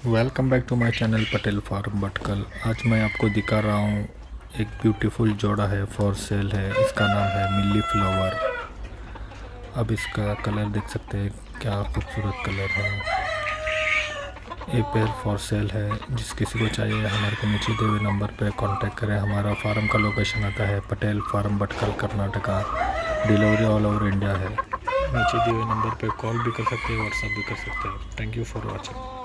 Welcome back to my channel Patel farm Bhatkal. आज मैं आपको दिखा रहा हूँ एक ब्यूटीफुल जोड़ा है, फॉर सेल है। इसका नाम है मिली फ्लावर। अब इसका कलर देख सकते हैं, क्या खूबसूरत कलर है। ये पेयर फॉर सेल है। जिस किसी को चाहिए हमारे को नीचे दिए हुए नंबर पे कांटेक्ट करें। हमारा फार्म का लोकेशन आता है Patel farm Bhatkal Karnataka. Delivery all over India है। नीचे दिए हुए नंबर पे कॉल भी कर सकते हैं, व्हाट्सएप भी कर सकते हैं। Thank you for watching.